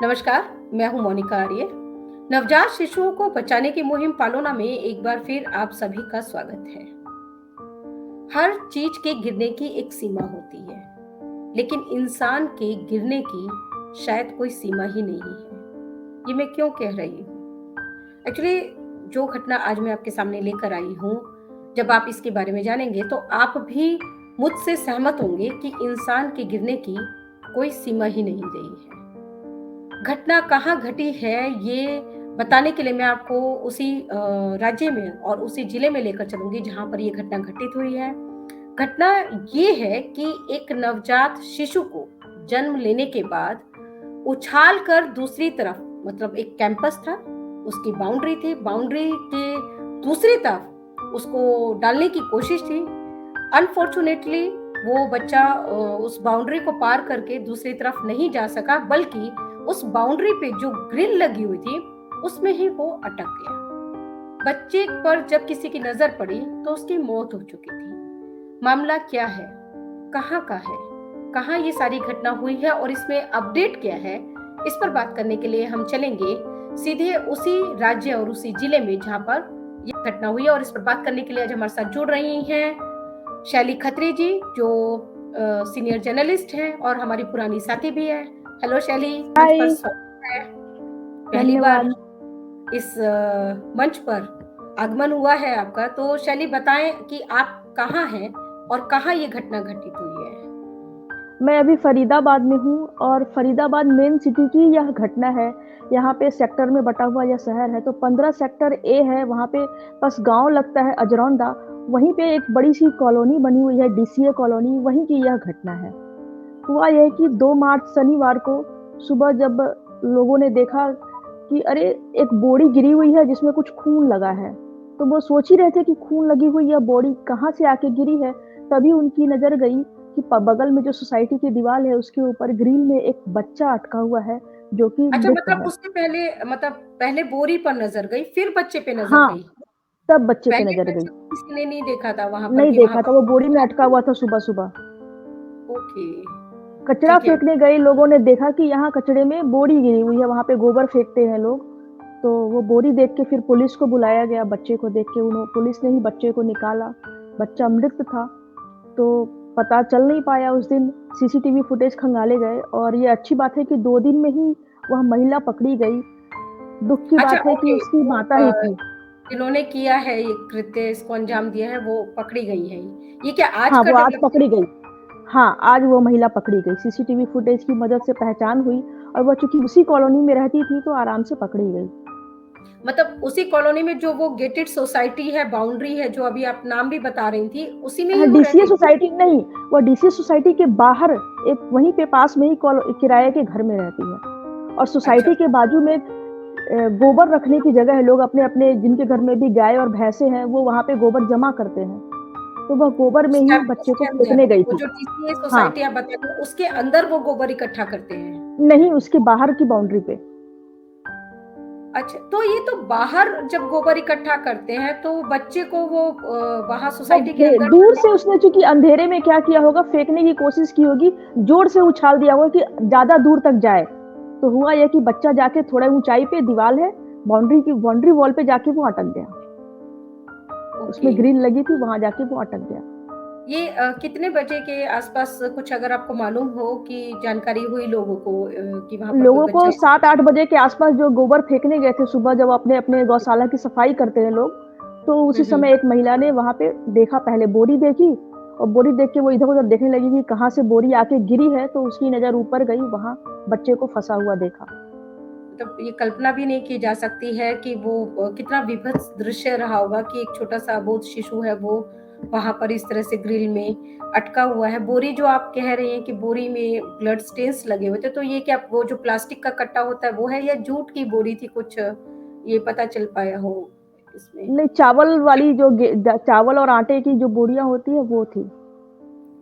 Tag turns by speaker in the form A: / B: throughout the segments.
A: नमस्कार, मैं हूं मोनिका आर्य। नवजात शिशुओं को बचाने की मुहिम पालोना में एक बार फिर आप सभी का स्वागत है। हर चीज के गिरने की एक सीमा होती है, लेकिन इंसान के गिरने की शायद कोई सीमा ही नहीं है। ये मैं क्यों कह रही हूँ? एक्चुअली जो घटना आज मैं आपके सामने लेकर आई हूँ, जब आप इसके बारे में जानेंगे तो आप भी मुझसे सहमत होंगे कि इंसान के गिरने की कोई सीमा ही नहीं रही है। घटना कहाँ घटी है ये बताने के लिए मैं आपको उसी राज्य में और उसी जिले में लेकर चलूंगी जहां पर ये घटना घटित हुई है। घटना ये है कि एक नवजात शिशु को जन्म लेने के बाद उछाल कर दूसरी तरफ, मतलब एक कैंपस था, उसकी बाउंड्री थी, बाउंड्री के दूसरी तरफ उसको डालने की कोशिश थी। अनफॉर्चुनेटली वो बच्चा उस बाउंड्री को पार करके दूसरी तरफ नहीं जा सका, बल्कि उस बाउंड्री पे जो ग्रिल लगी हुई थी उसमें ही वो अटक गया। बच्चे पर जब किसी की नजर पड़ी तो उसकी मौत हो चुकी थी। मामला क्या है, कहाँ का है, कहाँ ये सारी घटना हुई है और इसमें अपडेट क्या है, इस पर बात करने के लिए हम चलेंगे सीधे उसी राज्य और उसी जिले में जहां पर यह घटना हुई है। और इस पर बात करने के लिए आज हमारे साथ जुड़ रही हैं शैली खत्री जी, जो सीनियर जर्नलिस्ट हैं और हमारी पुरानी साथी भी है। हेलो शैली, मंच पर स्वागत है। पहली बार इस मंच पर आगमन हुआ है आपका, तो शैली बताएं कि आप कहाँ हैं और कहाँ ये घटना घटित हुई है।
B: मैं अभी फरीदाबाद में हूँ और फरीदाबाद मेन सिटी की यह घटना है। यहाँ पे सेक्टर में बटा हुआ यह शहर है, तो 15 सेक्टर ए है, वहाँ पे बस गांव लगता है अजरौंडा। वहीं पे एक बड़ी सी कॉलोनी बनी हुई है, डीसीए कॉलोनी, वहीं की यह घटना है। हुआ यह कि 2 मार्च शनिवार को सुबह जब लोगों ने देखा कि अरे एक बोरी गिरी हुई है जिसमें कुछ खून लगा है, तो वो सोच ही रहे थे कि खून लगी हुई यह बोरी कहाँ से आके गिरी है। तभी उनकी नजर गई कि बगल में जो सोसाइटी की दीवार है उसके ऊपर ग्रिल में एक बच्चा अटका हुआ है जो कि
A: अच्छा,
B: मृत
A: मतलब
B: है।
A: उससे पहले, मतलब पहले बोरी पर नजर गई, फिर बच्चे पे नजर
B: हाँ,
A: गई।
B: तब बच्चे पे
A: पहले
B: नजर गई।
A: बच्चे को किसी ने नहीं देखा था वहां पर
B: नहीं
A: कि वहां
B: देखा था,
A: पर।
B: वो बोरी में अटका हुआ था सुबह सुबह।
A: ओके,
B: कचरा
A: ठीक है।
B: फेंकने गए लोगों ने देखा कि यहाँ कचड़े में बोरी गिरी हुई है, वहां पे गोबर फेंकते हैं लोग। तो वो बोरी देख के फिर पुलिस को बुलाया गया। बच्चे को देख के पुलिस ने ही बच्चे को निकाला। बच्चा मृत था। तो पता चल नहीं पाया उस दिन। सीसीटीवी फुटेज खंगाले गए और ये अच्छी बात है कि 2 दिन में ही वह महिला पकड़ी गई। दुख की
A: अच्छा,
B: बात है कि
A: ओके,
B: उसकी
A: वो
B: माता ही थी।
A: जिन्होंने किया है ये कृत्य, इसको अंजाम दिया है, वो पकड़ी गई है। ये क्या आज
B: हाँ,
A: का
B: वो आज
A: डेवलपमेंट?
B: पकड़ी गई। हाँ, आज वो महिला पकड़ी गई। सीसीटीवी फुटेज की मदद से पहचान हुई और वह चूंकि उसी कॉलोनी में रहती थी तो आराम से पकड़ी गई।
A: मतलब उसी कॉलोनी में जो वो गेटेड सोसाइटी है, बाउंड्री है, जो अभी आप नाम भी बता रही थी, उसी में ही
B: हाँ,
A: वो
B: डीसीए
A: रहती थी?
B: सोसाइटी नहीं, वो डीसीए सोसाइटी के बाहर एक वहीं पे पास में ही किराए के घर में रहती है। और
A: अच्छा,
B: सोसाइटी के बाजू में गोबर रखने की जगह है। लोग अपने अपने जिनके घर में भी गाय और भैंसे हैं वो वहां पे गोबर जमा करते हैं। तो वह गोबर में ही बच्चे को
A: उसके अंदर
B: फेंकने गई
A: वो
B: थी।
A: जो टीसीए
B: हाँ,
A: सोसाइटी आप बता रहे हो, उसके अंदर वो गोबर इकट्ठा करते हैं?
B: नहीं, उसके बाहर की बाउंड्री पे।
A: अच्छा, तो ये तो बाहर जब गोबर इकट्ठा करते हैं तो बच्चे को वो वहां
B: वो
A: सोसाइटी के अंदर
B: दूर
A: डालने।
B: से उसने चूंकि अंधेरे में क्या किया होगा, फेंकने की कोशिश की होगी, जोर से उछाल दिया होगा कि ज्यादा दूर तक जाए। तो हुआ यह कि बच्चा जाके थोड़ा ऊंचाई पे दीवार है, बाउंड्री वॉल पे जाके वो अटक गया।
A: ओके,
B: उसमें ग्रिल लगी थी, वहां जाके वो अटक गया।
A: ये कितने बजे के आसपास, कुछ अगर आपको मालूम हो कि जानकारी हुई लोगों को कि वहां पर कोई
B: लोगों को
A: बच्चा?
B: 7-8 बजे के आसपास जो गोबर फेंकने गए थे सुबह, जब अपने अपने गौशाला की सफाई करते हैं लोग, तो उसी
A: हम्म।
B: समय एक महिला ने वहां पे देखा। पहले बोरी देखी और बोरी देख के वो इधर उधर देखने लगी कि कहाँ से बोरी आके गिरी है। तो उसकी नजर ऊपर गई, वहां बच्चे को फंसा हुआ देखा।
A: मतलब ये कल्पना भी नहीं की जा सकती है कि वो कितना विभत्स दृश्य रहा होगा कि एक छोटा सा अबोध शिशु है, वो वहां पर इस तरह से ग्रिल में अटका हुआ है। बोरी जो आप कह रही हैं कि बोरी में ब्लड स्टेन्स लगे हुए थे, तो ये क्या वो जो प्लास्टिक का कट्टा होता है वो है या जूट की बोरी थी, कुछ ये पता चल पाया हो इसमें?
B: नहीं, चावल वाली जो चावल और आटे की जो बोरियां होती है वो थी।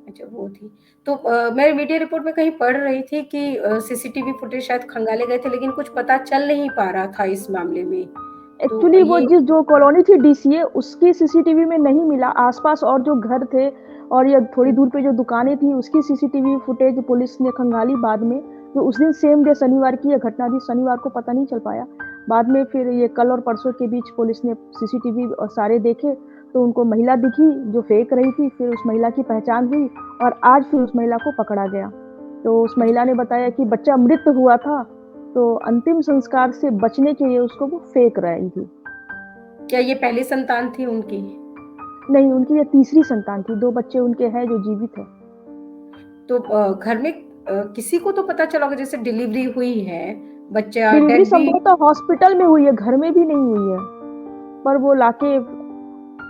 A: अच्छा, वो थी। तो मैं मीडिया रिपोर्ट में कहीं पढ़ रही थी कि सीसीटीवी फुटेज शायद खंगाले गए थे, लेकिन कुछ पता चल नहीं पा रहा था इस मामले में। तो
B: एक्चुअली वो
A: ये
B: जिस जो कॉलोनी थी डीसीए, उसकी सीसीटीवी में नहीं मिला। आसपास और जो घर थे और ये थोड़ी दूर पे जो दुकानें थी उसकी सीसीटीवी फुटेज पुलिस ने खंगाली बाद में। जो उस दिन सेम डे शनिवार की ये घटना थी, शनिवार को पता नहीं चल पाया। बाद में फिर ये कल और परसों के बीच पुलिस ने सीसीटीवी और सारे देखे, तो उनको महिला दिखी जो फेंक रही थी, फिर उस महिला की पहचान हुई और आज फिर उस महिला को पकड़ा गया। तो उस महिला ने बताया कि बच्चा मृत हुआ था, तो अंतिम संस्कार से बचने के लिए उसको वो फेंक रही थी।
A: क्या ये पहली संतान थी उनकी?
B: नहीं, उनकी ये तीसरी संतान थी, 2 बच्चे उनके हैं जो जीवित हैं।
A: तो घर में किसी को तो पता चला होगा, जैसे डिलीवरी हुई है, बच्चा
B: डिलीवरी
A: डेड भी।
B: संभवतः हॉस्पिटल में हुई है, घर में भी नहीं हुई है। पर वो लाके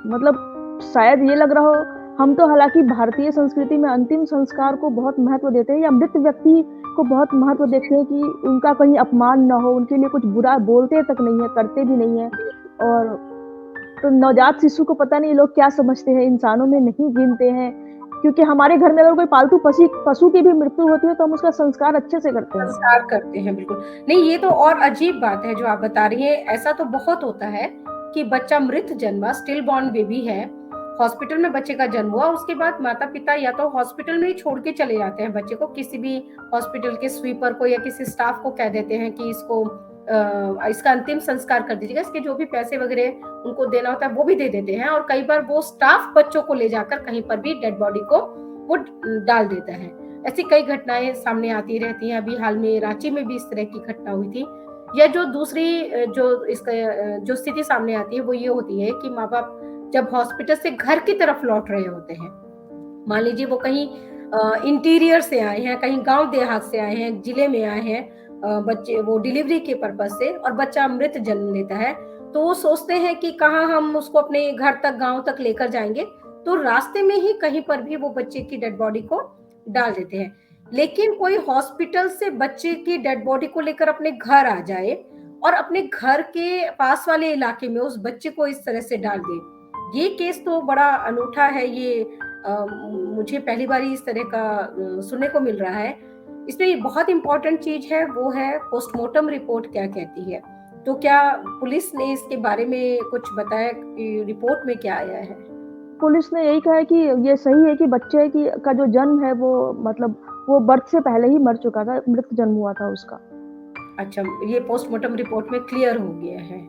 B: मतलब शायद ये लग रहा हो, हम तो हालाँकि भारतीय संस्कृति में अंतिम संस्कार को बहुत महत्व देते हैं या मृत व्यक्ति को बहुत महत्व देते हैं कि उनका कहीं अपमान ना हो, उनके लिए कुछ बुरा बोलते तक नहीं है, करते भी नहीं है। और तो नवजात शिशु को पता नहीं लोग क्या समझते हैं, इंसानों में नहीं गिनते हैं, क्योंकि हमारे घर में अगर कोई पालतू पशु की भी मृत्यु होती है तो हम उसका संस्कार अच्छे से करते हैं।
A: संस्कार करते हैं, बिल्कुल। नहीं, ये तो और अजीब बात है जो आप बता रही हैं। ऐसा तो बहुत होता है कि बच्चा मृत जन्मा, स्टिल बॉर्न बेबी है, हॉस्पिटल में बच्चे का जन्म हुआ, उसके बाद माता-पिता या तो हॉस्पिटल में ही छोड़ के चले जाते हैं बच्चे को, किसी भी हॉस्पिटल के स्वीपर को या किसी स्टाफ को कह देते हैं कि इसका अंतिम संस्कार कर दीजिएगा, इसके जो भी पैसे वगैरह उनको देना होता है वो भी दे देते हैं, और कई बार वो स्टाफ बच्चों को ले जाकर कहीं पर भी डेड बॉडी को वो डाल देता है। ऐसी कई घटनाएं सामने आती रहती हैं। अभी हाल में रांची में भी इस तरह की घटना हुई थी। या जो दूसरी जो स्थिति सामने आती है वो ये होती है कि माँ बाप जब हॉस्पिटल से घर की तरफ लौट रहे होते हैं, मान लीजिए वो कहीं इंटीरियर से आए हैं, कहीं गांव देहात से आए हैं, जिले में आए हैं, बच्चे वो डिलीवरी के पर्पज से, और बच्चा मृत जन्म लेता है, तो वो सोचते हैं कि कहाँ हम उसको अपने घर तक, गांव तक लेकर जाएंगे, तो रास्ते में ही कहीं पर भी वो बच्चे की डेड बॉडी को डाल देते हैं। लेकिन कोई हॉस्पिटल से बच्चे की डेड बॉडी को लेकर अपने घर आ जाए और अपने घर के पास वाले इलाके में उस बच्चे को इस तरह से डाल दे, ये केस तो बड़ा अनूठा है। ये मुझे पहली बार इस तरह का सुनने को मिल रहा है। इसमें ये बहुत इंपॉर्टेंट चीज है, वो है पोस्टमार्टम रिपोर्ट क्या कहती है। तो क्या पुलिस ने इसके बारे में कुछ बताया कि रिपोर्ट में क्या आया है?
B: पुलिस ने यही कहा है कि ये सही है कि बच्चे का जो जन्म है वो मतलब वो बर्थ से पहले ही मर चुका था, मृत जन्म हुआ था उसका।
A: अच्छा, ये पोस्टमार्टम रिपोर्ट में क्लियर हो गया है।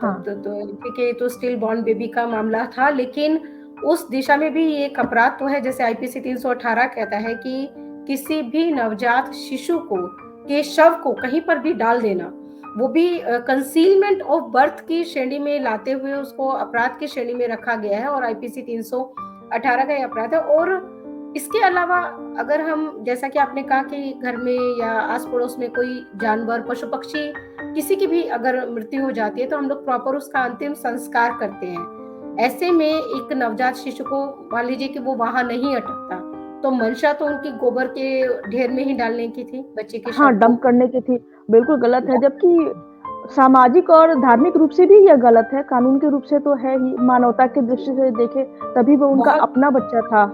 B: हाँ।
A: तो ठीक है, ये तो स्टिल बॉर्न बेबी का मामला था, लेकिन उस दिशा में भी एक अपराध तो है, जैसे आईपीसी 318 कहता है कि किसी भी नवजात शिशु के शव को कहीं पर भी डाल देना, वो भी कंसीलमेंट ऑफ बर्थ की श्रेणी में लाते हुए उसको अपराध की श्रेणी में रखा गया है, और आईपीसी 318 का ये अपराध है। और इसके अलावा अगर हम, जैसा कि आपने कहा कि घर में या आस पड़ोस में कोई जानवर, पशु पक्षी, किसी की भी अगर मृत्यु हो जाती है तो हम लोग प्रॉपर उसका अंतिम संस्कार करते हैं। ऐसे में एक नवजात शिशु को मान लीजिए कि वो वहां नहीं अटकता, तो मंशा तो उनकी गोबर के ढेर में ही डालने की थी बच्चे के
B: हाँ,
A: शव को।
B: डंप करने की थी, बिल्कुल गलत है। जबकि सामाजिक और धार्मिक रूप से भी यह गलत है, कानून के रूप से तो है ही, मानवता की दृष्टि से देखे तभी वो उनका
A: बहुत,
B: अपना बच्चा था।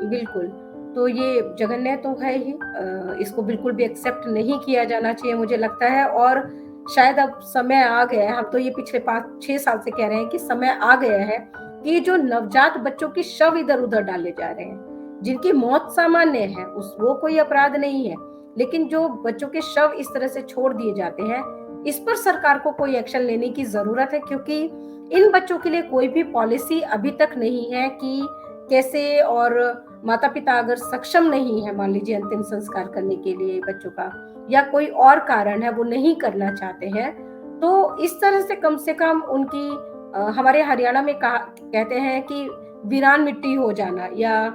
A: बिल्कुल। तो ये जघन्य तो है ही, इसको बिल्कुल भी एक्सेप्ट नहीं किया जाना चाहिए मुझे लगता है। और शायद अब समय आ गया है, हम तो ये पिछले 5-6 साल से कह रहे हैं कि समय आ गया है कि जो नवजात बच्चों की शव इधर-उधर डाले जा रहे हैं, जिनकी मौत सामान्य है, वो कोई अपराध नहीं है, लेकिन जो बच्चों के शव इस तरह से छोड़ दिए जाते हैं, इस पर सरकार को कोई एक्शन लेने की जरूरत है, क्योंकि इन बच्चों के लिए कोई भी पॉलिसी अभी तक नहीं है कि कैसे, और माता पिता अगर सक्षम नहीं है मान लीजिए अंतिम संस्कार करने के लिए बच्चों का, या कोई और कारण है वो नहीं करना चाहते हैं, तो इस तरह से कम उनकी हमारे हरियाणा में कहते हैं कि वीरान मिट्टी हो जाना या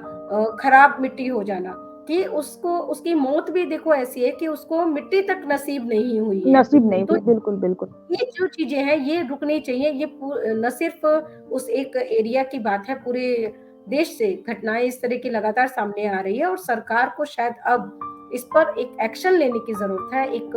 A: खराब मिट्टी हो जाना, कि उसको उसकी मौत भी देखो ऐसी है कि उसको मिट्टी तक नसीब नहीं हुई है।
B: नसीब नहीं
A: तो
B: थी, बिल्कुल, बिल्कुल।
A: ये जो चीजें हैं ये रुकनी चाहिए। ये न सिर्फ उस एक एरिया की बात है, पूरे देश से घटनाएं इस तरह की लगातार सामने आ रही है, और सरकार को शायद अब इस पर एक एक्शन लेने की जरूरत है, एक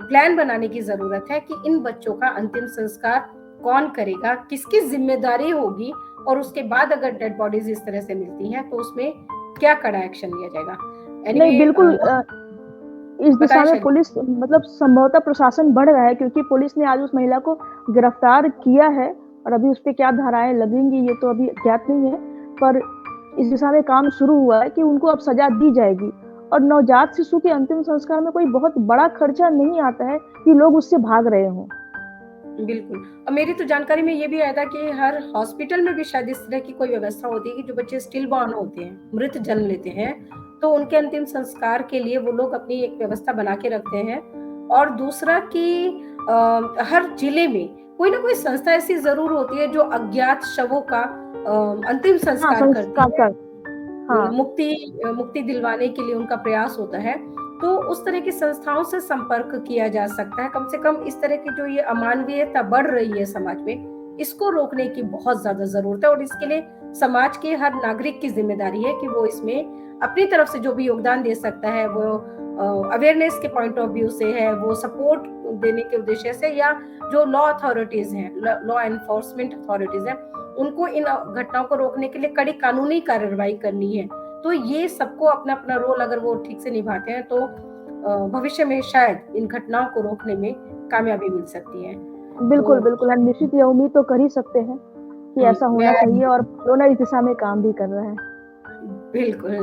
A: प्लान बनाने की जरूरत है कि इन बच्चों का अंतिम संस्कार कौन करेगा, किसकी जिम्मेदारी होगी, और उसके बाद अगर डेड बॉडीज इस तरह से मिलती हैं तो उसमें क्या कड़ा एक्शन लिया जाएगा।
B: नहीं, बिल्कुल इस दिशा में
A: बताएं।
B: पुलिस मतलब संभवतः प्रशासन बढ़ रहा है, क्योंकि पुलिस ने आज उस महिला को गिरफ्तार किया है और अभी उस पे क्या धाराएं लगेंगी ये तो अभी ज्ञात नहीं है, पर इस दिशा में काम शुरू हुआ है कि उनको अब सजा दी जाएगी। और नवजात शिशु के अंतिम संस्कार में कोई बहुत बड़ा खर्चा नहीं आता है कि लोग उससे भाग रहे हों।
A: बिल्कुल। और मेरी तो जानकारी में ये भी आया था कि हर हॉस्पिटल में भी शायद इस तरह की कोई व्यवस्था होती है कि जो बच्चे स्टिल बॉर्न होते हैं, मृत जन्म लेते हैं, तो उनके अंतिम संस्कार के लिए वो लोग अपनी एक व्यवस्था बना के रखते हैं। और दूसरा कि हर जिले में कोई ना कोई संस्था ऐसी ज़रूर होती है जो अज्ञात शवों का अंतिम
B: हाँ,
A: संस्कार करती
B: संस्कार
A: है।
B: कर हाँ,
A: मुक्ति दिलवाने के लिए उनका प्रयास होता है। तो उस तरह की संस्थाओं से संपर्क किया जा सकता है। कम से कम इस तरह की जो ये अमानवीयता बढ़ रही है समाज में, इसको रोकने की बहुत ज़्यादा ज़रूरत है और इसके लिए समाज के हर नागरिक की ज़िम्मेदारी है कि वो इसमें अपनी तरफ से जो भी योगदान दे सकता है, वो अवेयरनेस के पॉइंट ऑफ व्यू से है, वो सपोर्ट देने के उद्देश्य से, या जो लॉ अथॉरिटीज़ हैं, लॉ एनफोर्समेंट अथॉरिटीज़ हैं, उनको इन घटनाओं को रोकने के लिए कड़ी कानूनी कार्रवाई करनी है। तो ये सबको अपना-अपना रोल अगर वो ठीक से निभाते हैं, तो भविष्य में शायद इन घटनाओं को रोकने में कामयाबी मिल सकती है।
B: बिल्कुल,
A: तो
B: बिल्कुल, हम निश्चित ये उम्मीद तो कर ही सकते हैं कि ऐसा होना
A: मैं
B: चाहिए और कोरोना इस दिशा में काम भी कर रहा है।
A: बिल्कुल,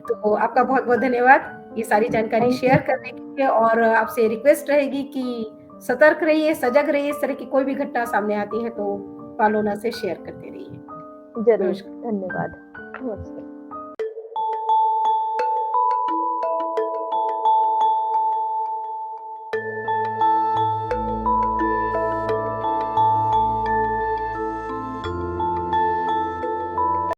A: तो आपका बहुत-बहुत धन्यवाद ये सारी जानकारी
B: थैंक यू।
A: शेयर करने के लिए, और आपसे रिक्वेस्ट रहेगी कि सतर्क रहिए, सजग रहिए, इस तरह की कोई भी घटना सामने आती है तो पालोना से शेयर करते रहिए।
B: ज़रूर,
A: नमस्कार।
B: धन्यवाद। नमस्कार।